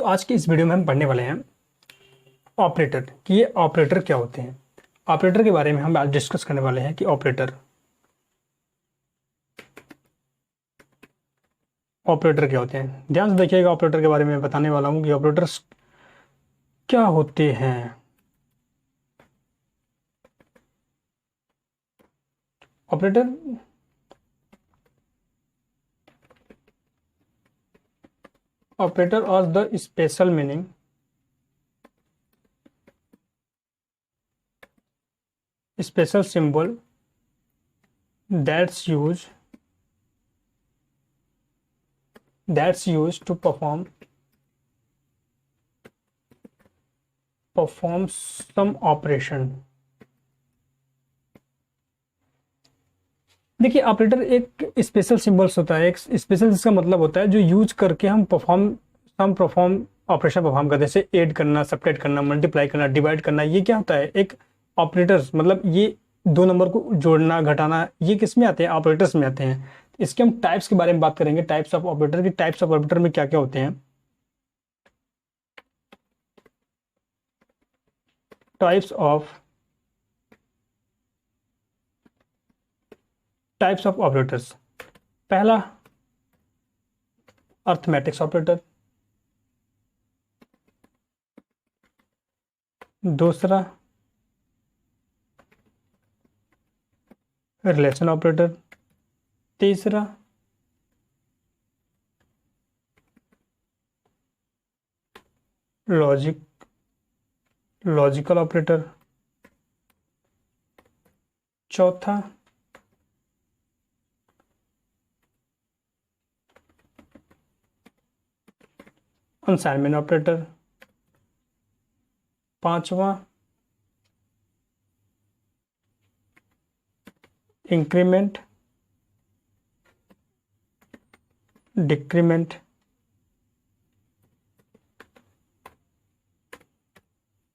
आज की इस वीडियो में हम पढ़ने वाले हैं ऑपरेटर कि ये ऑपरेटर क्या होते हैं। ऑपरेटर के बारे में हम आज डिस्कस करने वाले हैं कि ऑपरेटर ऑपरेटर क्या होते हैं। ध्यान से देखिएगा, ऑपरेटर के बारे में बताने वाला हूं कि ऑपरेटर्स क्या होते हैं। ऑपरेटर ऑपरेटर और the special meaning special symbol that's use to perform some operation. देखिए, ऑपरेटर एक स्पेशल सिंबल्स होता है। एक स्पेशल इसका मतलब होता है जो यूज करके हम परफॉर्म ऑपरेशन परफॉर्म करते हैं, जैसे ऐड करना, सब्ट्रैक्ट करना, मल्टीप्लाई करना, डिवाइड करना। ये क्या होता है? एक ऑपरेटर्स, मतलब ये दो नंबर को जोड़ना, घटाना, ये किस में आते हैं? ऑपरेटर्स में आते हैं। इसके हम टाइप्स के बारे में बात करेंगे। टाइप्स ऑफ ऑपरेटर की टाइप्स ऑफ ऑपरेटर में क्या क्या होते हैं। Types of operators. पहला अर्थमेटिक्स ऑपरेटर, दूसरा रिलेशन ऑपरेटर, तीसरा लॉजिकल ऑपरेटर, चौथा असाइनमेंट ऑपरेटर, पांचवा इंक्रीमेंट डिक्रीमेंट,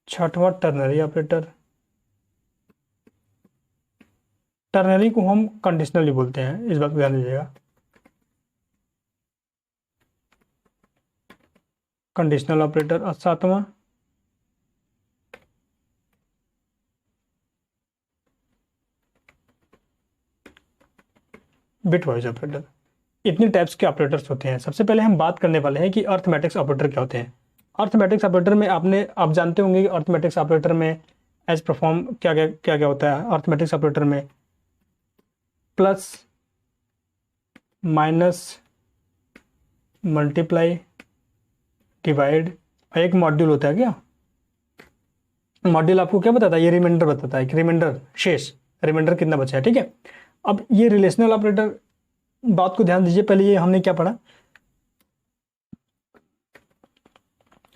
छठवां टर्नरी ऑपरेटर। टर्नरी को हम कंडीशनली बोलते हैं, इस बात को ध्यान दीजिएगा। Conditional operator. और सातवां बिटवाइज ऑपरेटर। इतनी टाइप्स के ऑपरेटर्स होते हैं। सबसे पहले हम बात करने वाले हैं कि अर्थमेटिक्स ऑपरेटर क्या होते हैं। अर्थमेटिक्स ऑपरेटर में आप जानते होंगे कि अर्थमेटिक्स ऑपरेटर में एज परफॉर्म क्या क्या क्या क्या होता है। अर्थमेटिक्स ऑपरेटर में प्लस, माइनस, मल्टीप्लाई, डिवाइड, एक मॉड्यूल होता है। क्या मॉड्यूल आपको क्या बताता है? ये रिमाइंडर बताता है कि रिमाइंडर शेष, रिमाइंडर कितना बचा है। ठीक है। अब ये रिलेशनल ऑपरेटर, बात को ध्यान दीजिए। पहले ये हमने क्या पढ़ा?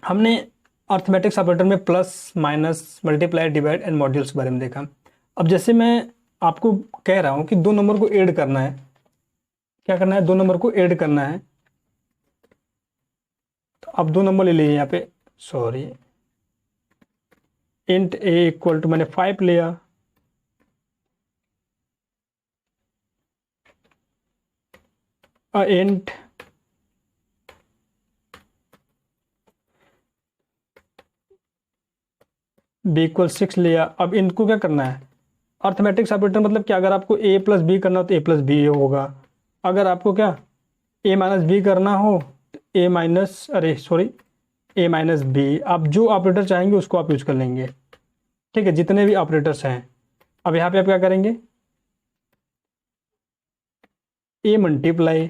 हमने अर्थमेटिक्स ऑपरेटर में plus, minus, multiply, divide and modules के बारे में देखा। अब जैसे मैं आपको कह रहा हूं कि दो नंबर को ऐड करना है, क्या करना है? दो नंबर को ऐड करना है। तो अब दो नंबर ले लीजिए यहाँ पे, sorry, int a equal to, मैंने 5 लिया, इंट बी इक्वल 6 लिया। अब इनको क्या करना है? अर्थमेटिक्स ऑपरेटर मतलब क्या? अगर आपको ए प्लस बी करना हो तो ए प्लस बी होगा। अगर आपको क्या ए माइनस बी करना हो तो ए माइनस, अरे सॉरी, ए माइनस बी। आप जो ऑपरेटर चाहेंगे उसको आप यूज कर लेंगे। ठीक है, जितने भी ऑपरेटर्स हैं। अब यहाँ पे आप क्या करेंगे? ए मल्टीप्लाई,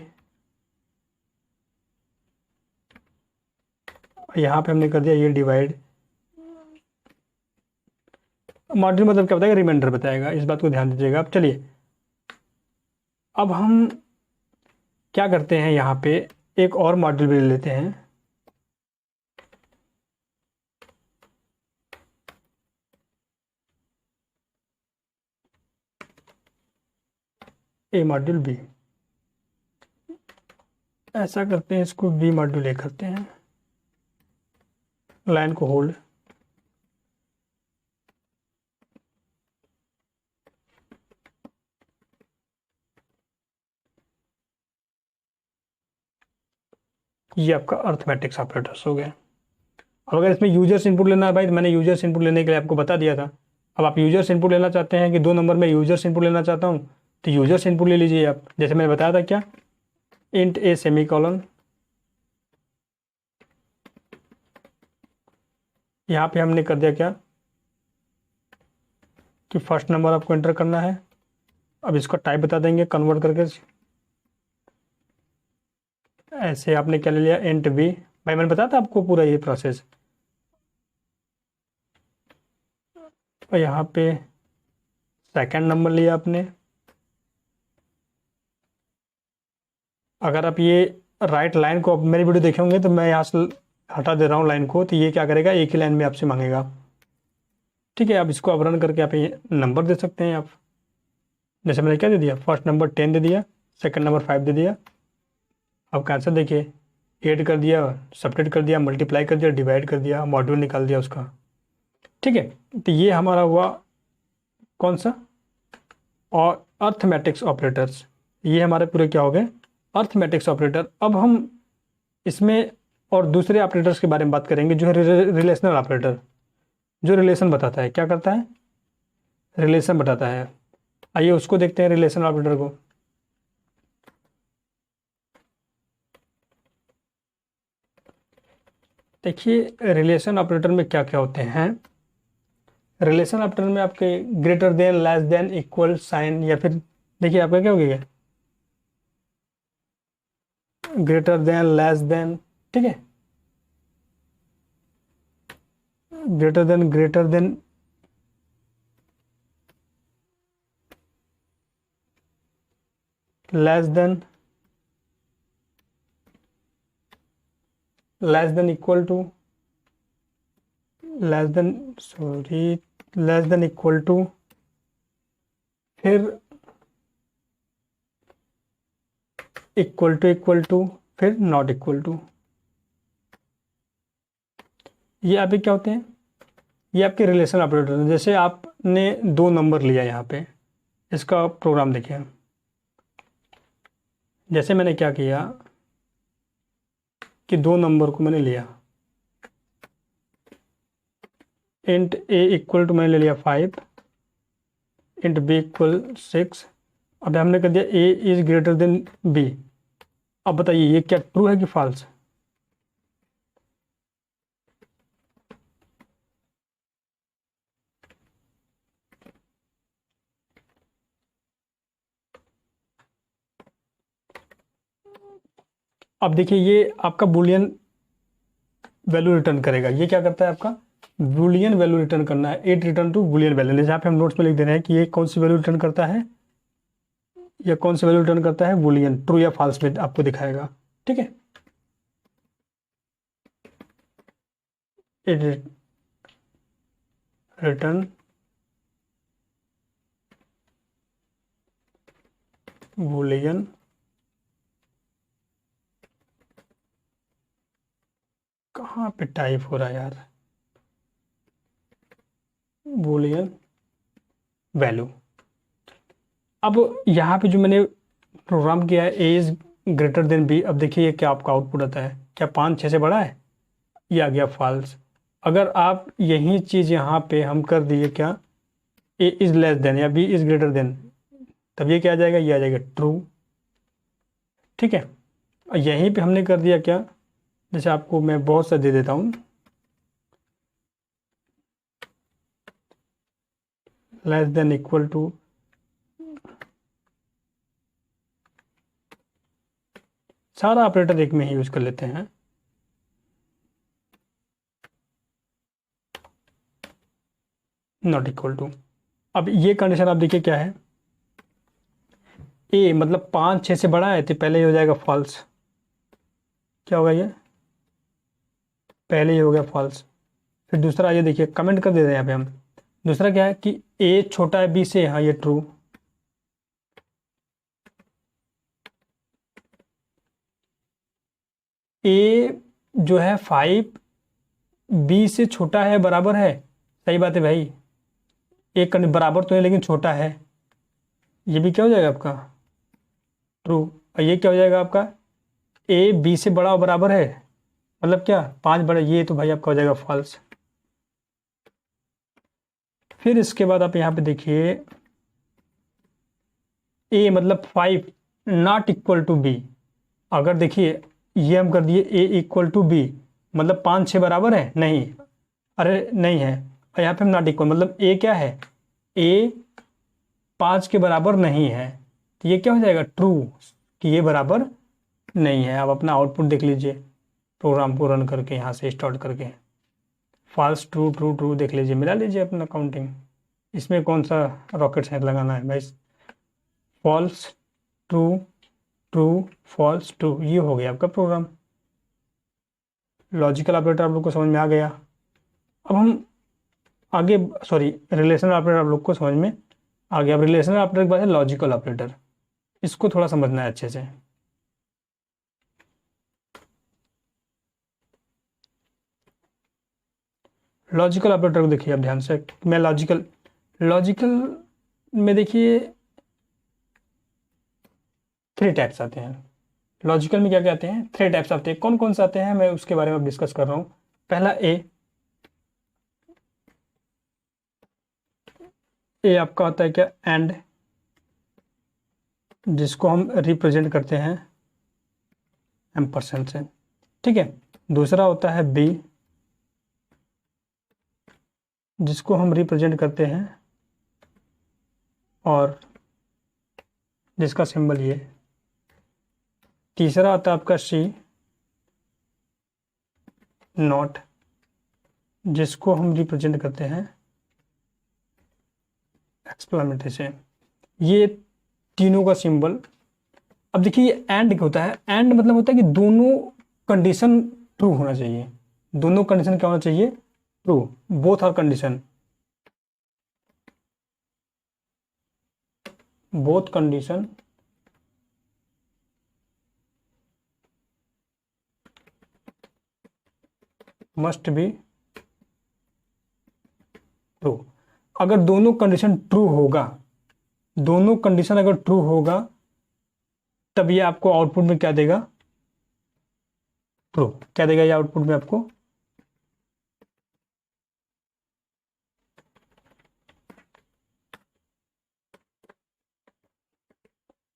यहाँ पे हमने कर दिया ये डिवाइड। मॉड्यूल मतलब क्या बताएगा? रिमाइंडर बताएगा। इस बात को ध्यान दीजिएगा। अब चलिए, अब हम क्या करते हैं, यहाँ पे एक और मॉड्यूल भी ले लेते हैं। ए मॉड्यूल बी, ऐसा करते हैं, इसको बी मॉड्यूल ए करते हैं। लाइन को होल्ड, ये आपका अर्थमेटिक्स ऑपरेटर्स हो गए। अब अगर इसमें यूजर्स इनपुट लेना है भाई, तो मैंने यूजर्स इनपुट लेने के लिए आपको बता दिया था। अब आप यूजर्स इनपुट लेना चाहते हैं कि 2 नंबर में यूजर्स इनपुट लेना चाहता हूँ, तो यूजर्स इनपुट ले लीजिए आप। जैसे मैंने बताया था क्या, इंट ए सेमी कॉलन, यहाँ पे हमने कर दिया क्या कि फर्स्ट नंबर आपको एंटर करना है। अब इसको टाइप बता देंगे कन्वर्ट करके, ऐसे आपने क्या ले लिया, इंट बी। भाई मैंने बताया था आपको पूरा ये प्रोसेस। और यहाँ पे सेकंड नंबर लिया आपने। अगर आप ये राइट लाइन को, अब मेरी वीडियो देखे होंगे तो मैं यहाँ से हटा दे रहा हूँ लाइन को, तो ये क्या करेगा, एक ही लाइन में आपसे मांगेगा। ठीक है, अब इसको अब रन करके आप ये नंबर दे सकते हैं आप। जैसे मैंने क्या दे दिया, फर्स्ट नंबर 10 दे दिया, सेकंड नंबर 5 दे दिया। अब कैंसर देखिए, ऐड कर दिया, सब्ट्रैक्ट कर दिया, मल्टीप्लाई कर दिया, डिवाइड कर दिया, मॉड्यूल निकाल दिया उसका। ठीक है, तो ये हमारा हुआ कौन सा, और अर्थमेटिक्स ऑपरेटर्स। ये हमारे पूरे क्या हो गए, अर्थमेटिक्स ऑपरेटर। अब हम इसमें और दूसरे ऑपरेटर्स के बारे में बात करेंगे, जो है रिलेशनल ऑपरेटर, जो रिलेशन बताता है। क्या करता है, रिलेशन बताता है। आइए उसको देखते हैं, रिलेशन ऑपरेटर को। देखिए रिलेशन ऑपरेटर में क्या क्या होते हैं। रिलेशन ऑपरेटर में आपके greater than, less than, equal sign, या फिर देखिए आपका क्या हो गया, ग्रेटर देन, लेस देन। ठीक है, greater than, greater than, less than, less than equal to, less than, sorry, less than equal to, फिर इक्वल टू, फिर नॉट इक्वल टू। ये आपके क्या होते हैं, ये आपके रिलेशन ऑपरेटर हैं। जैसे आपने 2 नंबर लिया यहाँ पे, इसका प्रोग्राम देखिए। जैसे मैंने क्या किया कि 2 नंबर को मैंने लिया, इंट ए इक्वल टू मैंने ले लिया 5, इंट बी इक्वल 6। अब हमने कर दिया ए इज ग्रेटर देन बी। अब बताइए ये क्या ट्रू है कि फॉल्स। अब देखिए ये आपका बुलियन वैल्यू रिटर्न करेगा। ये क्या करता है, आपका बुलियन वैल्यू रिटर्न करना है, it return to Boolean value. जहाँ पे हम नोट्स में लिख दे रहे हैं कि ये कौन सी वैल्यू रिटर्न करता है, या कौन सी वैल्यू रिटर्न करता है, बुलियन, ट्रू या फॉल्स में आपको दिखाएगा। ठीक है, इट रिटर्न बुलियन, कहाँ पे टाइप हो रहा है यार, बुलियन वैल्यू। अब यहाँ पे जो मैंने प्रोग्राम किया है, ए इज ग्रेटर देन बी। अब देखिए ये क्या आपका आउटपुट आता है, क्या 5 6 से बड़ा है, ये आ गया फॉल्स। अगर आप यही चीज़ यहाँ पे हम कर दिए क्या, ए इज लेस देन या बी इज ग्रेटर देन, तब ये क्या आ जाएगा, ये आ जाएगा ट्रू। ठीक है, और यहीं पे हमने कर दिया क्या, जैसे आपको मैं बहुत सा दे देता हूँ, लेस देन इक्वल टू, सारा ऑपरेटर एक में ही यूज कर लेते हैं। Not equal to. अब ये कंडीशन आप देखिए क्या है, ए मतलब 5 6 से बड़ा है, तो पहले ही हो जाएगा फॉल्स। क्या होगा ये, पहले ही हो गया फॉल्स। फिर दूसरा ये देखिए कमेंट कर देते हैं यहाँ पे हम। दूसरा क्या है कि ए छोटा है बी से, हाँ ये ट्रू। ए जो है 5 बी से छोटा है, बराबर है, सही बात है भाई, एक बराबर तो है लेकिन छोटा है, ये भी क्या हो जाएगा आपका ट्रू। और ये क्या हो जाएगा आपका, ए बी से बड़ा और बराबर है, मतलब क्या 5 बड़ा, ये तो भाई आपका हो जाएगा फॉल्स। फिर इसके बाद आप यहाँ पे देखिए ए मतलब 5 नॉट इक्वल टू बी। अगर देखिए ये हम कर दिए ए इक्वल टू बी, मतलब 5 6 बराबर है नहीं, अरे नहीं है, और यहाँ पे हम नॉट इक्वल मतलब ए क्या है, ए 5 के बराबर नहीं है, तो ये क्या हो जाएगा ट्रू, कि ये बराबर नहीं है। आप अपना आउटपुट देख लीजिए प्रोग्राम को रन करके, यहाँ से स्टार्ट करके फॉल्स ट्रू ट्रू ट्रू देख लीजिए, मिला लीजिए अपना काउंटिंग। इसमें कौन सा रॉकेट साइंस लगाना है भाई, false true true false true, ये हो गया आपका प्रोग्राम। लॉजिकल ऑपरेटर आप लोग को समझ में आ गया। अब हम आगे, सॉरी रिलेशनल ऑपरेटर आप लोग को समझ में आ गया। अब रिलेशनल ऑपरेटर के बाद है लॉजिकल ऑपरेटर, इसको थोड़ा समझना है अच्छे से। लॉजिकल ऑपरेटर को देखिए आप ध्यान से, मैं लॉजिकल में देखिए 3 टाइप्स आते हैं। लॉजिकल में क्या क्या आते हैं, 3 टाइप्स आते हैं। कौन कौन से आते हैं मैं उसके बारे में डिस्कस कर रहा हूँ। पहला ए आपका होता है क्या, एंड, जिसको हम रिप्रेजेंट करते हैं एम्परसेंड से, ठीक है। दूसरा होता है बी, जिसको हम रिप्रेजेंट करते हैं और जिसका सिंबल ये। तीसरा आता है आपका सी नॉट, जिसको हम रिप्रेजेंट करते हैं एक्सक्लेमेटरी से। ये तीनों का सिंबल। अब देखिए एंड क्या होता है, एंड मतलब होता है कि दोनों कंडीशन ट्रू होना चाहिए। दोनों कंडीशन क्या होना चाहिए, true, both are condition, both condition must be true. अगर दोनों कंडीशन ट्रू होगा, दोनों कंडीशन अगर ट्रू होगा, तब ये आपको आउटपुट में क्या देगा, ट्रू। क्या देगा ये आउटपुट में आपको,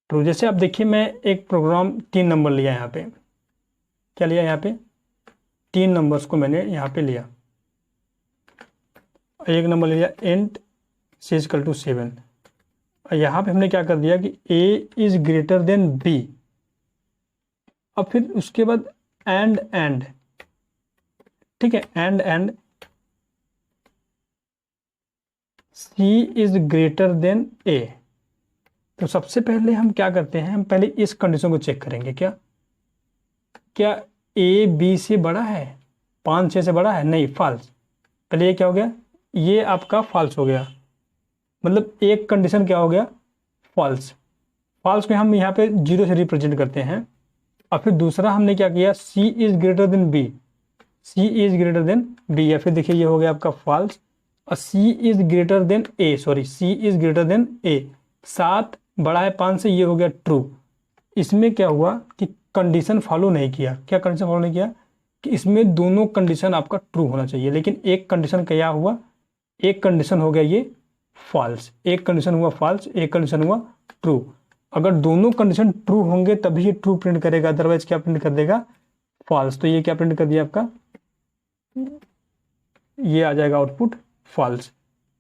ट्रू। जैसे आप देखिए मैं एक प्रोग्राम 3 नंबर लिया यहाँ पे, क्या लिया यहाँ पे, 3 नंबर्स को मैंने यहाँ पे लिया। एक नंबर लिया इंट सी इक्वल टू 7, और यहाँ पे हमने क्या कर दिया कि a is greater than b. अब फिर उसके बाद एंड, ठीक है, and c is greater than a. तो सबसे पहले हम क्या करते हैं, हम पहले इस कंडीशन को चेक करेंगे, क्या ए बी से बड़ा है, 5 6 से बड़ा है, नहीं, फॉल्स। पहले ये क्या हो गया, ये आपका फॉल्स हो गया, मतलब एक कंडीशन क्या हो गया, फॉल्स। फॉल्स में हम यहाँ पे 0 से रिप्रेजेंट करते हैं। और फिर दूसरा हमने क्या किया, c is greater than b, c is greater than b, या फिर देखिए ये हो गया आपका फॉल्स। और c is greater than a, sorry c is greater than a, 7 बड़ा है 5 से, ये हो गया ट्रू। इसमें क्या हुआ कि कंडीशन फॉलो नहीं किया, क्या कंडीशन फॉलो नहीं किया, कि इसमें दोनों कंडीशन आपका ट्रू होना चाहिए, लेकिन एक कंडीशन क्या हुआ, एक कंडीशन हो गया ये फॉल्स, एक कंडीशन हुआ फॉल्स, एक कंडीशन हुआ ट्रू। अगर दोनों कंडीशन ट्रू होंगे तभी ये ट्रू प्रिंट करेगा, अदरवाइज क्या प्रिंट कर देगा, फॉल्स। तो ये क्या प्रिंट कर दिया आपका, ये आ जाएगा आउटपुट फॉल्स।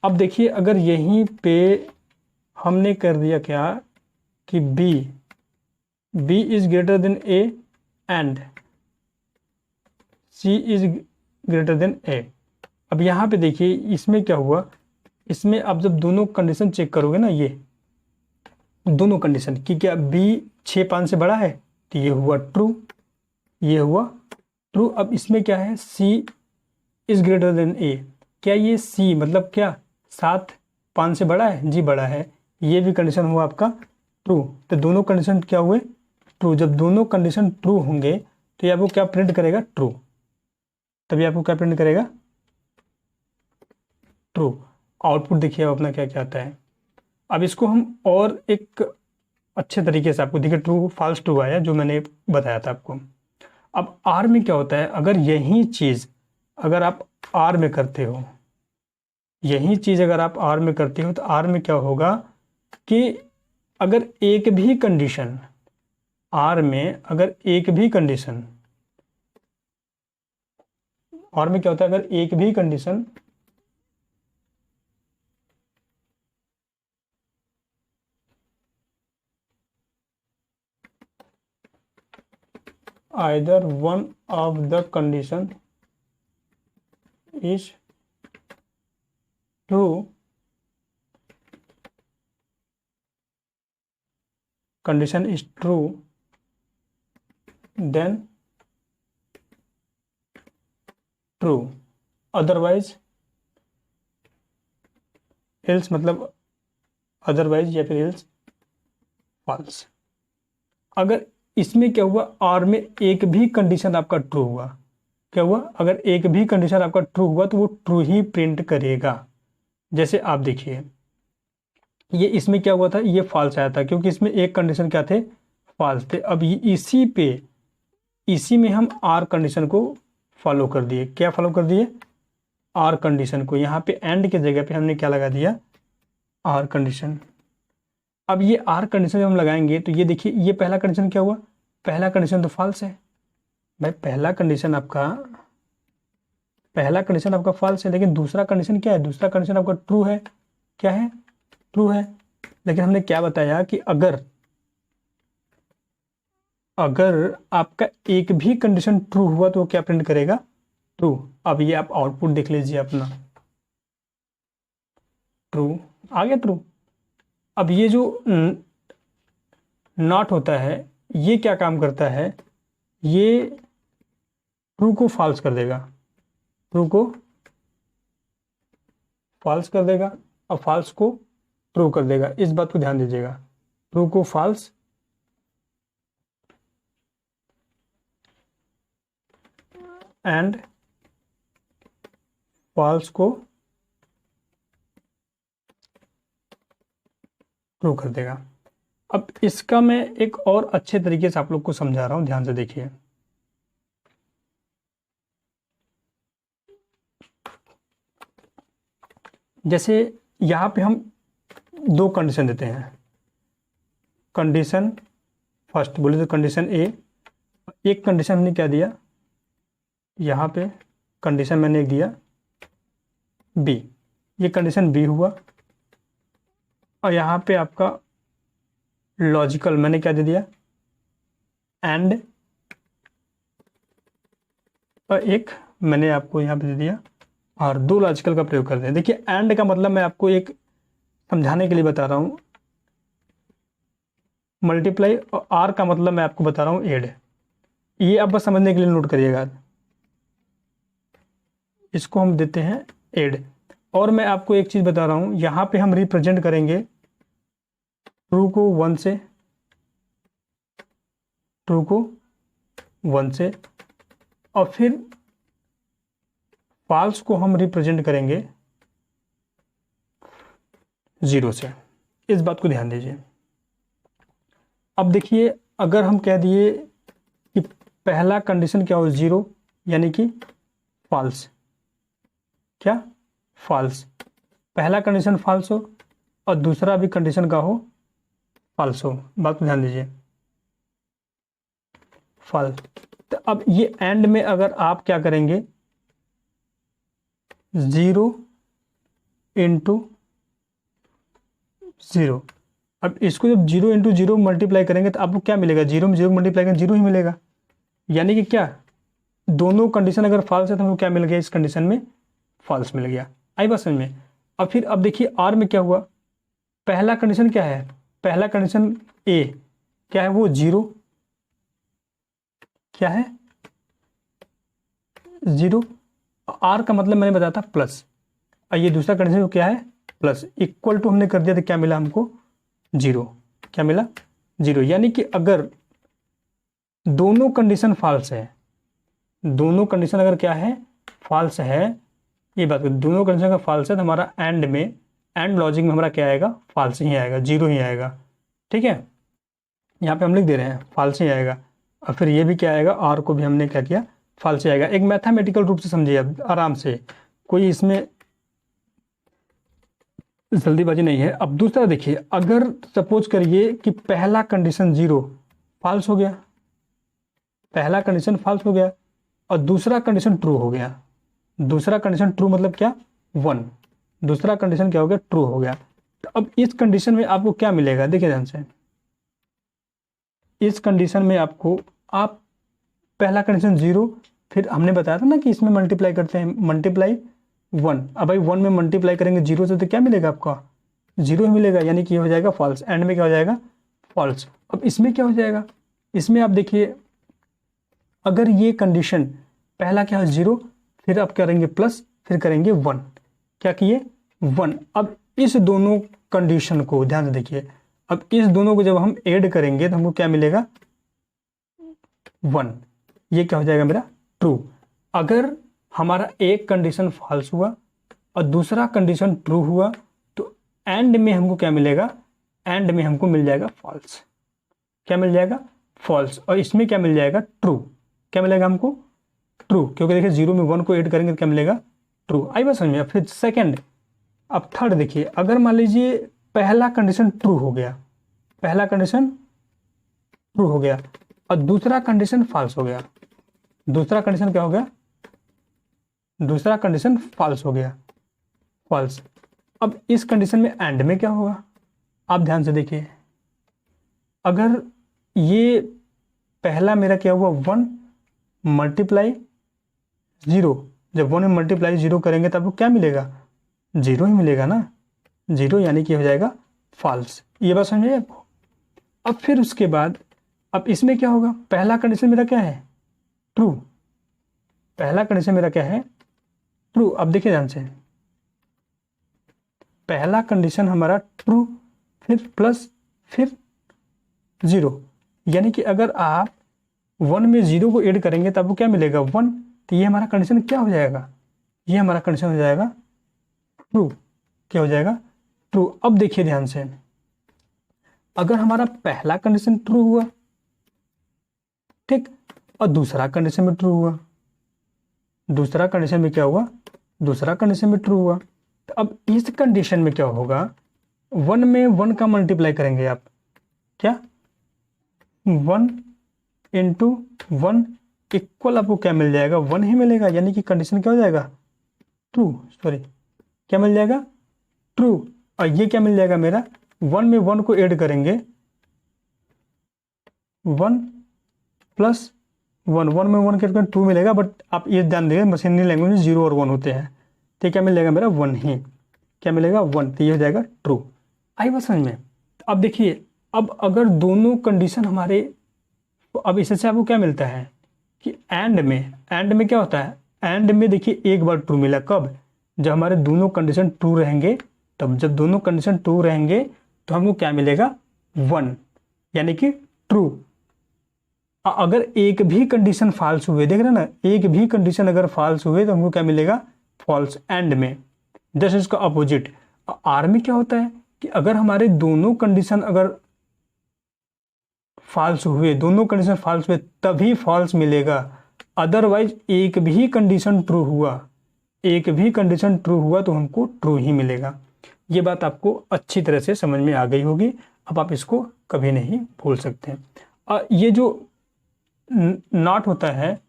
अब देखिए अगर यहीं पे हमने कर दिया क्या कि b is greater than a and c is greater than a. अब यहाँ पे देखिए इसमें क्या हुआ, इसमें आप जब दोनों कंडीशन चेक करोगे ना, ये दोनों कंडीशन कि क्या बी 6 5 से बड़ा है, तो ये हुआ ट्रू, ये हुआ ट्रू। अब इसमें क्या है, सी इज ग्रेटर देन ए, क्या ये सी मतलब क्या 7 5 से बड़ा है, जी बड़ा है, ये भी कंडीशन हुआ आपका ट्रू। तो दोनों कंडीशन क्या हुए, ट्रू। जब दोनों कंडीशन ट्रू होंगे तो ये आपको क्या प्रिंट करेगा, ट्रू। तभी आपको क्या प्रिंट करेगा, ट्रू। आउटपुट देखिए अब अपना क्या क्या आता है। अब इसको हम और एक अच्छे तरीके से आपको देखिए, ट्रू फॉल्स ट्रू आया जो मैंने बताया था आपको। अब आर में क्या होता है, अगर यही चीज अगर आप आर में करते हो, यही चीज अगर आप आर में करते हो, तो आर में क्या होगा कि अगर एक भी कंडीशन आर में, अगर एक भी कंडीशन आर में क्या होता है, अगर एक भी condition either one of the condition is true, condition is true, then true, otherwise else, मतलब otherwise या फिर else false। अगर इसमें क्या हुआ, आर में एक भी कंडीशन आपका ट्रू हुआ, क्या हुआ, अगर एक भी कंडीशन आपका ट्रू हुआ तो वो ट्रू ही प्रिंट करेगा। जैसे आप देखिए, ये इसमें क्या हुआ था, ये फॉल्स आया था क्योंकि इसमें एक कंडीशन क्या थे, फॉल्स थे। अब इसी में हम आर कंडीशन को फॉलो कर दिए। क्या फॉलो कर दिए, आर कंडीशन को। यहाँ पे एंड के जगह पे हमने क्या लगा दिया, आर कंडीशन। अब ये आर कंडीशन जब हम लगाएंगे तो ये देखिए, ये पहला कंडीशन क्या हुआ, पहला कंडीशन तो फॉल्स है भाई, पहला कंडीशन आपका फॉल्स है, लेकिन दूसरा कंडीशन क्या है, दूसरा कंडीशन आपका ट्रू है। क्या है, ट्रू है। लेकिन हमने क्या बताया कि अगर आपका एक भी कंडीशन ट्रू हुआ तो वो क्या प्रिंट करेगा, ट्रू। अब ये आप आउटपुट देख लीजिए अपना, ट्रू आ गया, ट्रू। अब ये जो नॉट होता है, ये क्या काम करता है, ये ट्रू को फॉल्स कर देगा, ट्रू को फॉल्स कर देगा और फॉल्स को ट्रू कर देगा। इस बात को ध्यान दीजिएगा, ट्रू को फॉल्स एंड फॉल्स को ट्रू कर देगा। अब इसका मैं एक और अच्छे तरीके से आप लोग को समझा रहा हूं, ध्यान से देखिए। जैसे यहां पे हम दो कंडीशन देते हैं, कंडीशन फर्स्ट बोले तो कंडीशन ए, एक कंडीशन हमने क्या दिया, यहां पे कंडीशन मैंने एक दिया बी, ये कंडीशन बी हुआ। और यहां पे आपका लॉजिकल मैंने क्या दे दिया, एंड, और एक मैंने आपको यहां पे दे दिया, और दो लॉजिकल का प्रयोग करते हैं। देखिए एंड का मतलब मैं आपको एक समझाने के लिए बता रहा हूं, मल्टीप्लाई, और आर का मतलब मैं आपको बता रहा हूं एड। ये आप बस समझने के लिए नोट करिएगा, इसको हम देते हैं एड। और मैं आपको एक चीज बता रहा हूं, यहां पे हम रिप्रेजेंट करेंगे ट्रू को 1 से, ट्रू को 1 से, और फिर फॉल्स को हम रिप्रेजेंट करेंगे 0 से। इस बात को ध्यान दीजिए। अब देखिए, अगर हम कह दिए कि पहला कंडीशन क्या हो, 0, यानी कि फॉल्स, क्या फॉल्स, पहला कंडीशन फॉल्स हो और दूसरा भी कंडीशन का हो फॉल्स हो, बात को ध्यान दीजिए, फॉल्स। तो अब ये एंड में अगर आप क्या करेंगे, 0 इंटू 0, अब इसको जब 0 इंटू 0 मल्टीप्लाई करेंगे तो आपको क्या मिलेगा, 0 में 0 मल्टीप्लाई करेंगे 0 ही मिलेगा। यानी कि क्या, दोनों कंडीशन अगर फॉल्स है तो हमको क्या मिल गया, इस कंडीशन में फॉल्स मिल गया। आई बात समझ में। अब फिर अब देखिए आर में क्या हुआ, पहला कंडीशन क्या है, पहला कंडीशन ए क्या है, वो 0, क्या है 0, आर का मतलब मैंने बताया था प्लस, और ये दूसरा कंडीशन क्या है, प्लस, इक्वल टू हमने कर दिया तो क्या मिला हमको 0, क्या मिला 0। यानी कि अगर दोनों कंडीशन फॉल्स है, दोनों कंडीशन अगर क्या है, फॉल्स है, ये बात, दोनों कंडीशन का फॉल्स है तो हमारा एंड में, एंड लॉजिक में हमारा क्या आएगा, फॉल्स ही आएगा, 0 ही आएगा। ठीक है, यहाँ पे हम लिख दे रहे हैं फॉल्स ही आएगा। और फिर ये भी क्या आएगा, आर को भी हमने क्या किया, फॉल्स आएगा। एक मैथमेटिकल रूप से समझिए अब आराम से, कोई इसमें जल्दीबाजी नहीं है। अब दूसरा देखिए, अगर सपोज करिए कि पहला कंडीशन 0 फॉल्स हो गया, पहला कंडीशन फॉल्स हो गया और दूसरा कंडीशन ट्रू हो गया। दूसरा कंडीशन ट्रू मतलब क्या, 1। दूसरा कंडीशन क्या हो गया, ट्रू हो गया। तो अब इस कंडीशन में आपको क्या मिलेगा, देखिए ध्यान से, इस कंडीशन में आपको, आप पहला कंडीशन 0, फिर हमने बताया था ना कि इसमें मल्टीप्लाई करते हैं, मल्टीप्लाई 1। अब भाई 1 में मल्टीप्लाई करेंगे 0 से तो क्या मिलेगा आपका, 0 ही मिलेगा, यानी कि ये हो जाएगा फॉल्स। एंड में क्या हो जाएगा, फॉल्स। अब इसमें क्या हो जाएगा, इसमें आप देखिए, अगर ये कंडीशन पहला क्या है 0, फिर आप करेंगे प्लस, फिर करेंगे 1, क्या किए 1। अब इस दोनों कंडीशन को ध्यान से देखिए, अब इस दोनों को जब हम ऐड करेंगे तो हमको क्या मिलेगा, 1। ये क्या हो जाएगा मेरा, ट्रू। अगर हमारा एक कंडीशन फॉल्स हुआ और दूसरा कंडीशन ट्रू हुआ तो एंड में हमको क्या मिलेगा, एंड में हमको मिल जाएगा फॉल्स। क्या मिल जाएगा, फॉल्स। और इसमें क्या मिल जाएगा, ट्रू। क्या मिलेगा हमको, ट्रू, क्योंकि देखिए 0 में 1 को ऐड करेंगे तो क्या मिलेगा, ट्रू। आई बात समझ में। फिर सेकंड, अब थर्ड देखिए, अगर मान लीजिए पहला कंडीशन ट्रू हो गया, पहला कंडीशन ट्रू हो गया और दूसरा कंडीशन फॉल्स हो गया, दूसरा कंडीशन क्या हो गया, दूसरा कंडीशन फॉल्स हो गया, फॉल्स। अब इस कंडीशन में एंड में क्या होगा, आप ध्यान से देखिए, अगर ये पहला मेरा क्या हुआ 1 मल्टीप्लाई 0, जब 1 में मल्टीप्लाई 0 करेंगे तब क्या मिलेगा, 0 ही मिलेगा ना, 0, यानी कि हो जाएगा फॉल्स। ये बात समझिए आपको। अब फिर उसके बाद अब इसमें क्या होगा, पहला कंडीशन मेरा क्या है, ट्रू। पहला कंडीशन मेरा क्या है, ट्रू। अब देखिए ध्यान से, पहला कंडीशन हमारा ट्रू, फिर प्लस, फिर 0, यानी कि अगर आप 1 में 0 को ऐड करेंगे तब वो क्या मिलेगा, 1। तो ये हमारा कंडीशन क्या हो जाएगा, ये हमारा कंडीशन हो जाएगा ट्रू। क्या हो जाएगा, ट्रू। अब देखिए ध्यान से, अगर हमारा पहला कंडीशन ट्रू हुआ, ठीक, और दूसरा कंडीशन में ट्रू हुआ, दूसरा कंडीशन में क्या हुआ, दूसरा कंडीशन में ट्रू हुआ, तो अब इस कंडीशन में क्या होगा, 1 में 1 का मल्टीप्लाई करेंगे आप, क्या 1 इंटू 1 इक्वल आपको क्या मिल जाएगा, 1 ही मिलेगा, यानी कि कंडीशन क्या हो जाएगा, ट्रू। सॉरी, क्या मिल जाएगा, ट्रू। और ये क्या मिल जाएगा मेरा, 1 में 1 को ऐड करेंगे, 1 प्लस 1, 1 में 1 के ऐड करेंगे 2 मिलेगा, बट आप ये ध्यान दीजिए मशीनरी लैंग्वेज में 0 और 1 होते हैं, तो क्या मिलेगा मेरा 1 ही, क्या मिलेगा 1, तो ये हो जाएगा ट्रू। आई बात समझ में। अब देखिए, अब अगर दोनों कंडीशन हमारे, अब इससे आपको क्या मिलता है कि एंड में क्या होता है, एंड में देखिए एक बार ट्रू मिला, कब, जब हमारे दोनों कंडीशन ट्रू रहेंगे, तब जब दोनों कंडीशन ट्रू रहेंगे तो हमको क्या मिलेगा, 1, यानी कि ट्रू। अगर एक भी कंडीशन फॉल्स हुए, देख रहे हैं ना, एक भी कंडीशन अगर फॉल्स हुए तो हमको क्या मिलेगा, फॉल्स। एंड में जस्ट इसका अपोजिट। आर में क्या होता है कि अगर हमारे दोनों कंडीशन अगर फॉल्स हुए, दोनों कंडीशन फॉल्स हुए तभी फॉल्स मिलेगा, अदरवाइज एक भी कंडीशन ट्रू हुआ, एक भी कंडीशन ट्रू हुआ तो हमको ट्रू ही मिलेगा। ये बात आपको अच्छी तरह से समझ में आ गई होगी, अब आप इसको कभी नहीं भूल सकते। ये जो नॉट होता है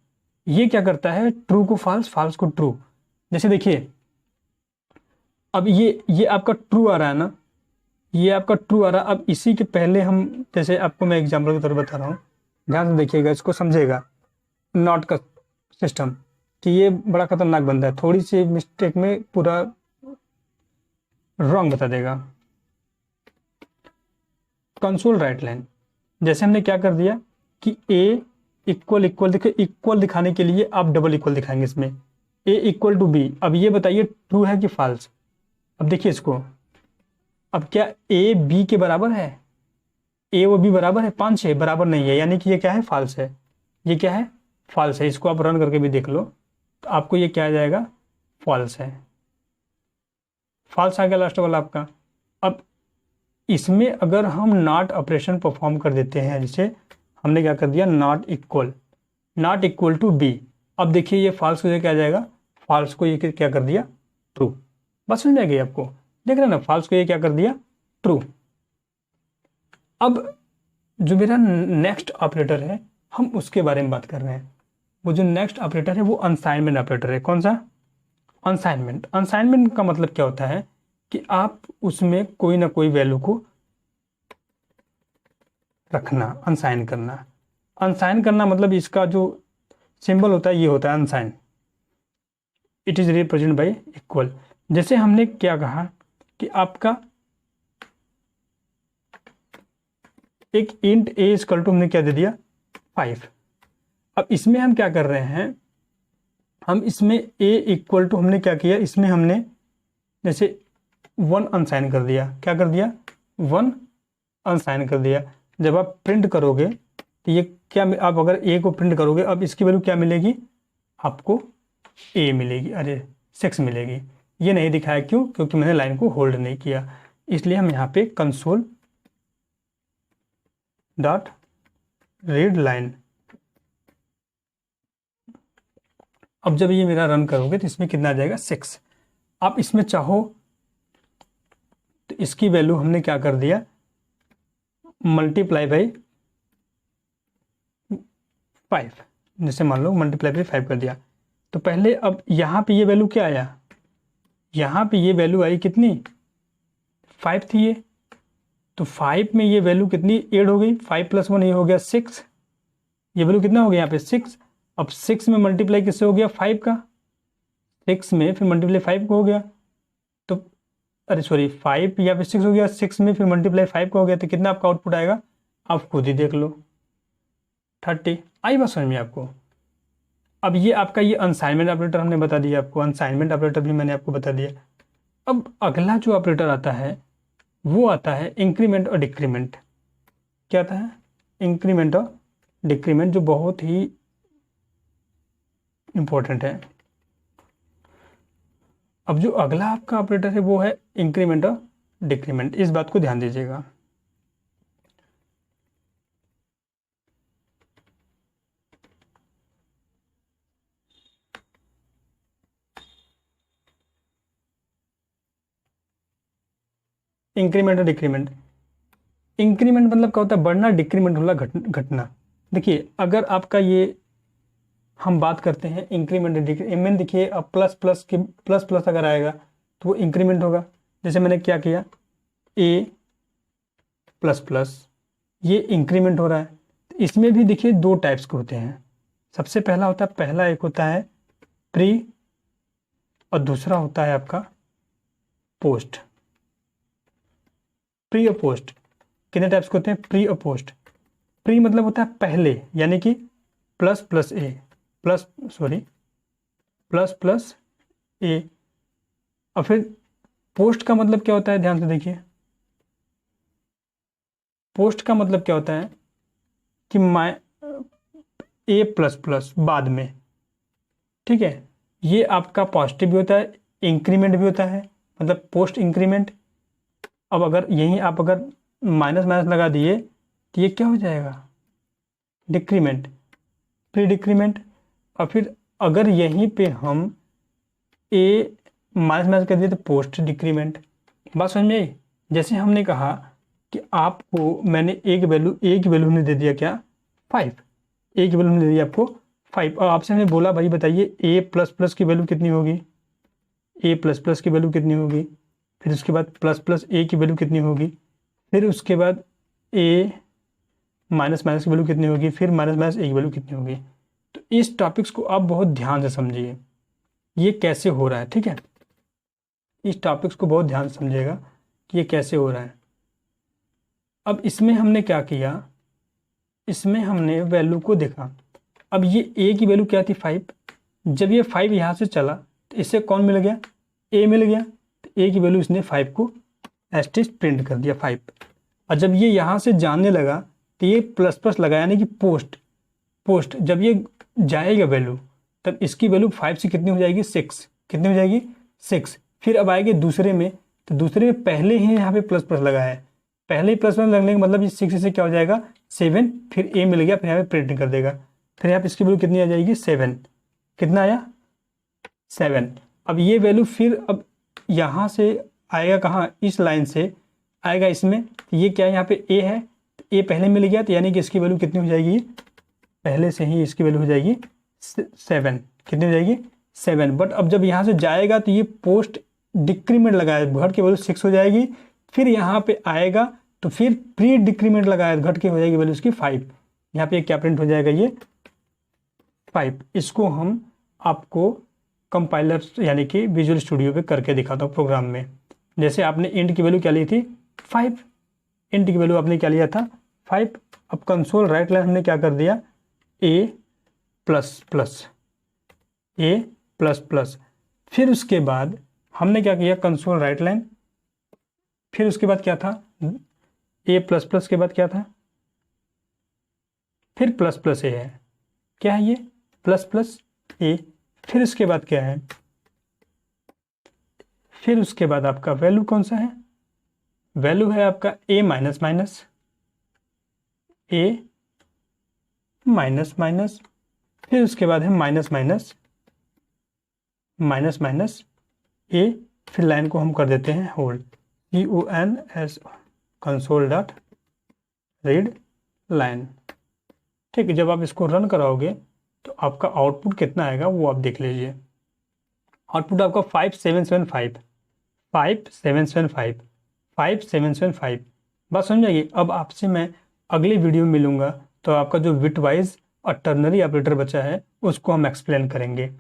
ये क्या करता है, ट्रू को फॉल्स, फॉल्स को ट्रू। जैसे देखिए, अब ये आपका ट्रू आ रहा है ना, ये आपका ट्रू आ रहा है। अब इसी के पहले हम, जैसे आपको मैं एग्जाम्पल के तौर पर बता रहा हूँ, ध्यान से देखिएगा, इसको समझेगा नॉट का सिस्टम, कि ये बड़ा खतरनाक बंदा है, थोड़ी सी मिस्टेक में पूरा रॉन्ग बता देगा। कंसोल राइट लाइन, जैसे हमने क्या कर दिया कि ए इक्वल इक्वल, देखिए इक्वल दिखाने के लिए आप डबल इक्वल दिखाएंगे इसमें, ए इक्वल टू बी। अब ये बताइए ट्रू है कि फॉल्स। अब देखिए इसको, अब क्या ए बी के बराबर है, ए और बी बराबर है, 5 6 बराबर नहीं है, यानी कि ये क्या है, फॉल्स है। ये क्या है, फॉल्स है। इसको आप रन करके भी देख लो तो आपको ये क्या आ जाएगा, फॉल्स है। फॉल्स आ गया लास्ट वाला आपका। अब इसमें अगर हम नॉट ऑपरेशन परफॉर्म कर देते हैं, जैसे हमने क्या कर दिया, नॉट इक्वल टू बी। अब देखिए ये फॉल्स को क्या आ जाएगा, फॉल्स को ये क्या कर दिया, ट्रू। बस समझ में आ गई आपको, देख रहे हैं ना, फॉल्स को ये क्या कर दिया, ट्रू। अब जो मेरा नेक्स्ट ऑपरेटर है हम उसके बारे में बात कर रहे हैं। वो जो नेक्स्ट ऑपरेटर है वो अनसाइनमेंट ऑपरेटर है। कौन सा, अनसाइनमेंट। अनसाइनमेंट का मतलब क्या होता है कि आप उसमें कोई ना कोई वैल्यू को रखना, अनसाइन करना। अनसाइन करना मतलब इसका जो सिंबल होता है ये होता है अनसाइन, it is represent y equal. जैसे हमने क्या कहा कि आपका एक इंट ए इक्वल टू हमने क्या दे दिया, 5। अब इसमें हम क्या कर रहे हैं, हम इसमें ए इक्वल टू हमने क्या किया, इसमें हमने जैसे 1 अनसाइन कर दिया। क्या कर दिया, 1 अनसाइन कर दिया। जब आप प्रिंट करोगे तो ये क्या, आप अगर ए को प्रिंट करोगे, अब इसकी वैल्यू क्या मिलेगी आपको, ए मिलेगी, अरे 6 मिलेगी। ये नहीं दिखाया क्यों, क्योंकि मैंने लाइन को होल्ड नहीं किया, इसलिए हम यहाँ पे कंसोल डॉट रीड लाइन। अब जब ये मेरा रन करोगे तो इसमें कितना आ जाएगा, 6। आप इसमें चाहो तो इसकी वैल्यू हमने क्या कर दिया, मल्टीप्लाई बाई 5। जैसे मान लो मल्टीप्लाई बाई 5 कर दिया तो पहले, अब यहाँ पे ये वैल्यू क्या आया, यहाँ पे ये वैल्यू आई कितनी, 5 थी ये, तो 5 में ये वैल्यू कितनी ऐड हो गई, 5 + 1 ये हो गया 6। ये वैल्यू कितना हो गया यहाँ पे 6। अब 6 में मल्टीप्लाई किससे हो गया, 5 का, 6 में फिर मल्टीप्लाई 5 को हो गया, तो अरे सॉरी 5 या फिर 6 हो गया, 6 में फिर मल्टीप्लाई 5 का हो गया, तो कितना आपका आउटपुट आएगा, आप खुद ही देख लो, 30। आई बात समझ में आपको। अब ये आपका ये अनसाइनमेंट ऑपरेटर हमने बता दिया आपको, अनसाइनमेंट ऑपरेटर भी मैंने आपको बता दिया। अब अगला जो ऑपरेटर आता है वो आता है इंक्रीमेंट और डिक्रीमेंट। क्या आता है, इंक्रीमेंट और डिक्रीमेंट, जो बहुत ही इंपॉर्टेंट है। अब जो अगला आपका ऑपरेटर है वो है इंक्रीमेंट और डिक्रीमेंट, इस बात को ध्यान दीजिएगा। इंक्रीमेंट और डिक्रीमेंट, इंक्रीमेंट मतलब क्या होता है, बढ़ना, डिक्रीमेंट होला घटना। देखिए अगर आपका ये हम बात करते हैं इंक्रीमेंट और डिक्रीमेंट, देखिए अब प्लस प्लस के प्लस प्लस अगर आएगा तो वो इंक्रीमेंट होगा। जैसे मैंने क्या किया, ए प्लस प्लस, ये इंक्रीमेंट हो रहा है। तो इसमें भी देखिए 2 टाइप्स के होते हैं। सबसे पहला होता है, पहला एक होता है प्री और दूसरा होता है आपका पोस्ट। प्री और पोस्ट कितने टाइप्स के होते हैं, प्री और पोस्ट। प्री मतलब होता है पहले, यानी कि प्लस प्लस ए, प्लस प्लस ए। और फिर पोस्ट का मतलब क्या होता है, ध्यान से देखिए, पोस्ट का मतलब क्या होता है कि ए प्लस प्लस बाद में, ठीक है। ये आपका पॉजिटिव भी होता है, इंक्रीमेंट भी होता है, मतलब पोस्ट इंक्रीमेंट। अब अगर यहीं आप अगर माइनस माइनस लगा दिए तो ये क्या हो जाएगा, डिक्रीमेंट, प्री डिक्रीमेंट। और फिर अगर यहीं पे हम ए माइनस माइनस कर दिए तो पोस्ट डिक्रीमेंट। बात समझ में आई। जैसे हमने कहा कि आपको मैंने एक की वैल्यू हमने दे दिया क्या, 5, ए की वैल्यू हमने दे दिया आपको 5, और आपसे हमने बोला भाई बताइए ए प्लस प्लस की वैल्यू कितनी होगी, ए प्लस प्लस की वैल्यू कितनी होगी, फिर उसके बाद प्लस प्लस ए की वैल्यू कितनी होगी, फिर उसके बाद ए माइनस माइनस की वैल्यू कितनी होगी, फिर माइनस माइनस ए की वैल्यू कितनी होगी। तो इस टॉपिक्स को आप बहुत ध्यान से समझिए, ये कैसे हो रहा है, ठीक है। इस टॉपिक्स को बहुत ध्यान से समझिएगा कि ये कैसे हो रहा है। अब इसमें हमने क्या किया, इसमें हमने वैल्यू को देखा। अब ये ए की वैल्यू क्या थी, 5। जब ये 5 यहाँ से चला तो इससे कौन मिल गया, ए मिल गया। तो ए की वैल्यू इसने 5 को एस्टिस प्रिंट कर दिया 5। और जब ये यहाँ से जाने लगा तो ये प्लस प्लस लगाया, यानी कि पोस्ट जब ये जाएगा वैल्यू तब इसकी वैल्यू 5 से कितनी हो जाएगी, 6। कितनी हो जाएगी, 6। फिर अब आएगी दूसरे में, तो दूसरे में पहले ही यहाँ पे प्लस प्लस लगा है पहले ही प्लस वन लगने का मतलब ये 6 से क्या हो जाएगा 7, फिर ए मिल गया, फिर यहाँ पे प्रिंट कर देगा, फिर यहाँ पे इसकी वैल्यू कितनी आ जाएगी 7, कितना आया 7। अब ये वैल्यू फिर अब यहाँ से आएगा कहाँ, इस लाइन से आएगा इसमें, तो ये क्या है यहाँ पे ए है, तो ए पहले मिल गया, तो यानी कि इसकी वैल्यू कितनी हो जाएगी, पहले से ही इसकी वैल्यू हो जाएगी 7, कितनी हो जाएगी 7। बट अब जब यहाँ से जाएगा तो ये पोस्ट डिक्रीमेंट लगाया, घट की वैल्यू 6 हो जाएगी, फिर यहाँ पे आएगा तो फिर प्री डिक्रीमेंट लगाया, घट के हो जाएगी वैल्यू उसकी 5। यहाँ पे क्या प्रिंट हो जाएगा, ये 5। इसको हम आपको कंपाइलर यानी कि विजुअल स्टूडियो पे करके दिखाता हूँ प्रोग्राम में। जैसे आपने इंट की वैल्यू क्या ली थी 5, इंट की वैल्यू आपने क्या लिया था 5। अब कंसोल राइट लाइन हमने क्या कर दिया a plus plus, a plus plus, फिर उसके बाद हमने क्या किया कंसोल राइट लाइन, फिर उसके बाद क्या था a प्लस प्लस के बाद क्या था, फिर प्लस प्लस ए है, क्या है ये प्लस प्लस ए, फिर उसके बाद क्या है, फिर उसके बाद आपका वैल्यू कौन सा है, वैल्यू है आपका a minus minus, a minus minus, फिर उसके बाद है minus minus minus minus a, फिर लाइन को हम कर देते हैं hold, CONS console dot read line. ठीक है, जब आप इसको रन कराओगे तो आपका आउटपुट कितना आएगा वो आप देख लीजिए। आउटपुट आपका 5775 5775 5775। बात समझाइए। अब आपसे मैं अगले वीडियो में मिलूंगा तो आपका जो बिटवाइज और टर्नरी ऑपरेटर बचा है उसको हम एक्सप्लेन करेंगे।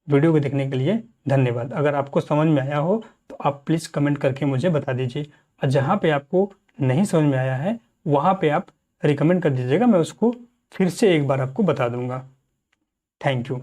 वीडियो को देखने के लिए धन्यवाद। अगर आपको समझ में आया हो तो आप प्लीज़ कमेंट करके मुझे बता दीजिए, और जहाँ पे आपको नहीं समझ में आया है वहाँ पे आप रिकमेंड कर दीजिएगा, मैं उसको फिर से एक बार आपको बता दूंगा। Thank you.